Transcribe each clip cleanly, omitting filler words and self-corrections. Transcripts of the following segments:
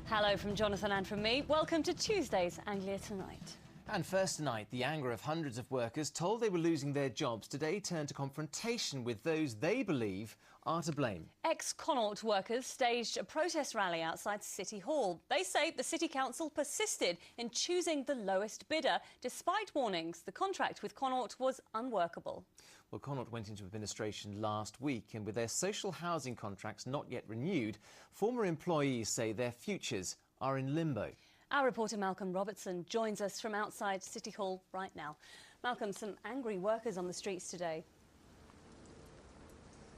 Hello from Jonathan and from me. Welcome to Tuesday's Anglia Tonight. And first tonight, the anger of hundreds of workers told they were losing their jobs today turned to confrontation with those they believe are to blame. Ex-Connaught workers staged a protest rally outside City Hall. They say the City Council persisted in choosing the lowest bidder, despite warnings the contract with Connaught was unworkable. Well, Connaught went into administration last week, and with their social housing contracts not yet renewed, former employees say their futures are in limbo. Our reporter Malcolm Robertson joins us from outside City Hall right now. Malcolm, some angry workers on the streets today.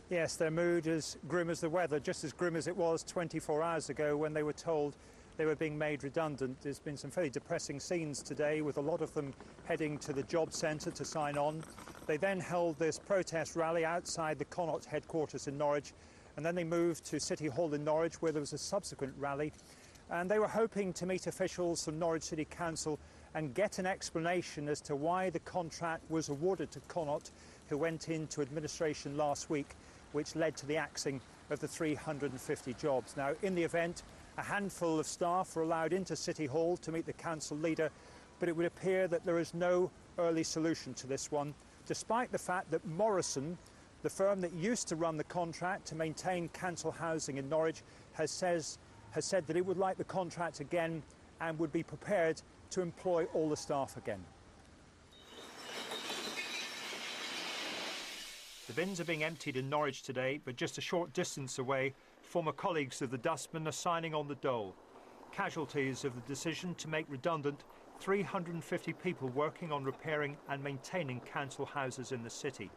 Yes, their mood is grim as the weather, just as grim as it was 24 hours ago when they were told they were being made redundant. There's been some fairly depressing scenes today, with a lot of them heading to the job centre to sign on. They then held this protest rally outside the Connaught headquarters in Norwich, and then they moved to City Hall in Norwich, where there was a subsequent rally. And they were hoping to meet officials from Norwich City Council and get an explanation as to why the contract was awarded to Connaught, who went into administration last week, which led to the axing of the 350 jobs. Now, in the event, a handful of staff were allowed into City Hall to meet the council leader, but it would appear that there is no early solution to this one, despite the fact that Morrison, the firm that used to run the contract to maintain council housing in Norwich, has said that it would like the contract again and would be prepared to employ all the staff again. The bins are being emptied in Norwich today, but just a short distance away, former colleagues of the dustmen are signing on the dole. Casualties of the decision to make redundant 350 people working on repairing and maintaining council houses in the city.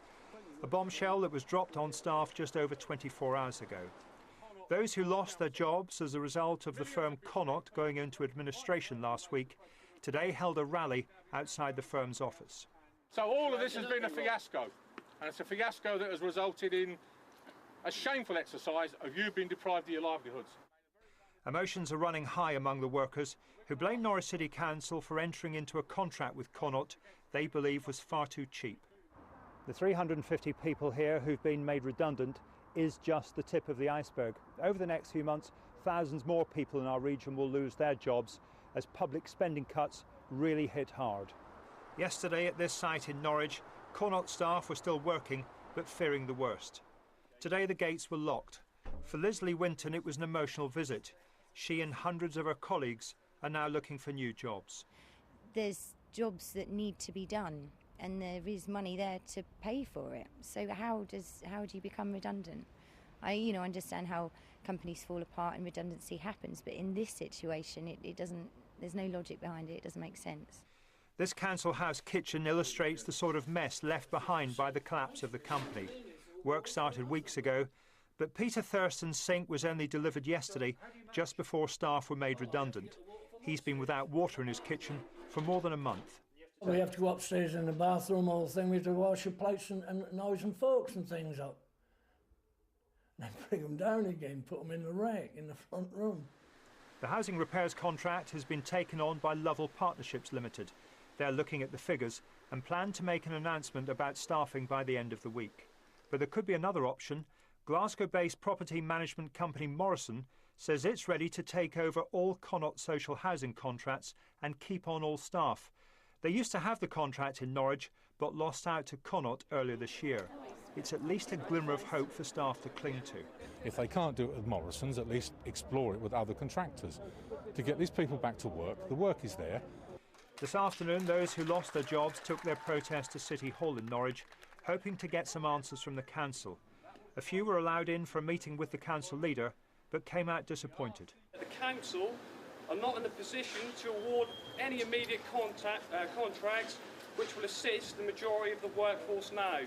A bombshell that was dropped on staff just over 24 hours ago. Those who lost their jobs as a result of the firm Connaught going into administration last week today held a rally outside the firm's office. So all of this has been a fiasco, and it's a fiasco that has resulted in a shameful exercise of you being deprived of your livelihoods. Emotions are running high among the workers, who blame Norwich City Council for entering into a contract with Connaught they believe was far too cheap. The 350 people here who've been made redundant is just the tip of the iceberg. Over the next few months, thousands more people in our region will lose their jobs as public spending cuts really hit hard. Yesterday at this site in Norwich, Connaught staff were still working but fearing the worst. Today the gates were locked. For Leslie Winton it was an emotional visit. She and hundreds of her colleagues are now looking for new jobs. There's jobs that need to be done, and there is money there to pay for it. So how do you become redundant? I understand how companies fall apart and redundancy happens, but in this situation it doesn't. There's no logic behind it. It doesn't make sense. This council house kitchen illustrates the sort of mess left behind by the collapse of the company. Work started weeks ago, but Peter Thurston's sink was only delivered yesterday, just before staff were made redundant. He's been without water in his kitchen for more than a month. We have to go upstairs in the bathroom, all the thing. We have to wash the plates and knives and forks and things up. And then bring them down again, put them in the rack in the front room. The housing repairs contract has been taken on by Lovell Partnerships Limited. They're looking at the figures and plan to make an announcement about staffing by the end of the week. But there could be another option. Glasgow-based property management company Morrison says it's ready to take over all Connaught social housing contracts and keep on all staff. They used to have the contract in Norwich, but lost out to Connaught earlier this year. It's at least a glimmer of hope for staff to cling to. If they can't do it with Morrison's, at least explore it with other contractors. To get these people back to work, the work is there. This afternoon, those who lost their jobs took their protest to City Hall in Norwich, hoping to get some answers from the council. A few were allowed in for a meeting with the council leader, but came out disappointed. The council are not in a position to award any immediate contracts which will assist the majority of the workforce now.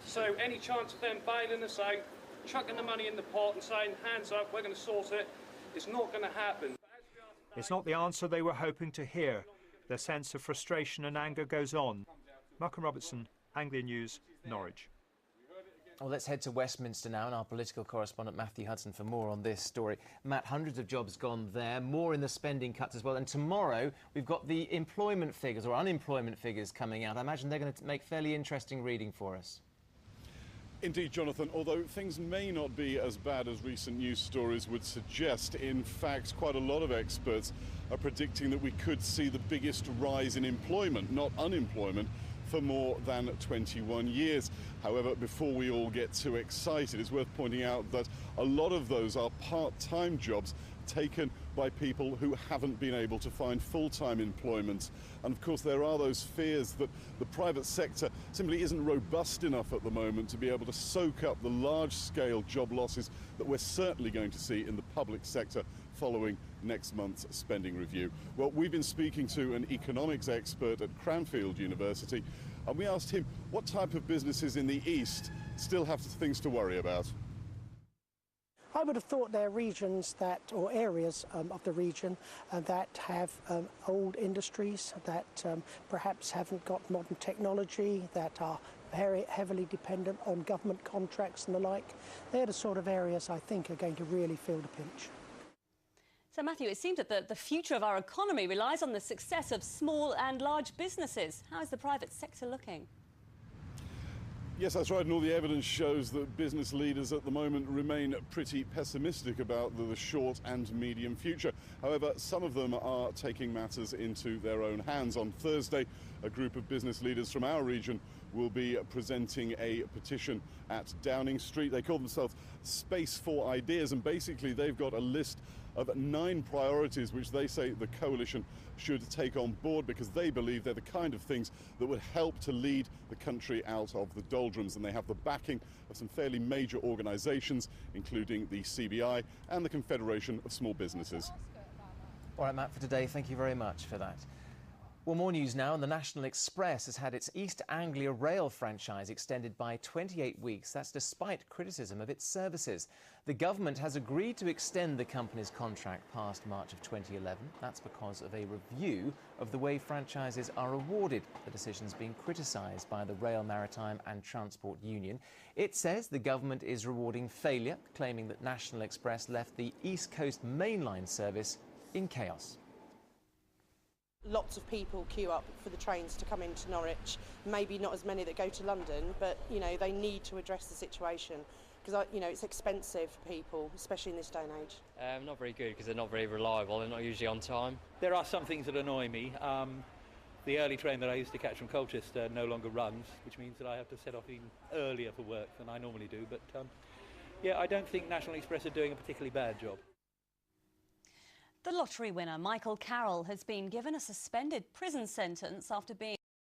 So any chance of them bailing us out, chucking the money in the pot and saying, hands up, we're going to sort it, it's not going to happen. It's not the answer they were hoping to hear. Their sense of frustration and anger goes on. Malcolm Robertson, Anglia News, Norwich. Well, let's head to Westminster now, and our political correspondent Matthew Hudson for more on this story. Matt, hundreds of jobs gone there, more in the spending cuts as well. And tomorrow we've got the employment figures or unemployment figures coming out. I imagine they're going to make fairly interesting reading for us. Indeed, Jonathan, although things may not be as bad as recent news stories would suggest, in fact, quite a lot of experts are predicting that we could see the biggest rise in employment, not unemployment, for more than 21 years. However, before we all get too excited, it's worth pointing out that a lot of those are part-time jobs taken by people who haven't been able to find full-time employment. And of course there are those fears that the private sector simply isn't robust enough at the moment to be able to soak up the large-scale job losses that we're certainly going to see in the public sector following next month's spending review. Well, we've been speaking to an economics expert at Cranfield University, and we asked him what type of businesses in the East still have things to worry about. I would have thought there are regions that, or areas of the region that have old industries that perhaps haven't got modern technology, that are very heavily dependent on government contracts and the like. They're the sort of areas I think are going to really feel the pinch. So, Matthew, it seems that the future of our economy relies on the success of small and large businesses. How is the private sector looking? Yes, that's right, and all the evidence shows that business leaders at the moment remain pretty pessimistic about the short and medium future. However, some of them are taking matters into their own hands. On Thursday, a group of business leaders from our region will be presenting a petition at Downing Street. They call themselves Space for Ideas, and basically they've got a list of 9 priorities which they say the coalition should take on board, because they believe they're the kind of things that would help to lead the country out of the doldrums. And they have the backing of some fairly major organisations, including the CBI and the Confederation of Small Businesses. All right, Matt, for today, thank you very much for that. Well, more news now, and the National Express has had its East Anglia rail franchise extended by 28 weeks. That's despite criticism of its services. The government has agreed to extend the company's contract past March of 2011. That's because of a review of the way franchises are awarded. The decision's been criticised by the Rail, Maritime and Transport Union. It says the government is rewarding failure, claiming that National Express left the East Coast mainline service in chaos. Lots of people queue up for the trains to come into Norwich, maybe not as many that go to London, but you know, they need to address the situation because you know, it's expensive for people, especially in this day and age. Not very good because they're not very reliable, they're not usually on time. There are some things that annoy me. The early train that I used to catch from Colchester no longer runs, which means that I have to set off even earlier for work than I normally do, but yeah, I don't think National Express are doing a particularly bad job. The lottery winner, Michael Carroll, has been given a suspended prison sentence after being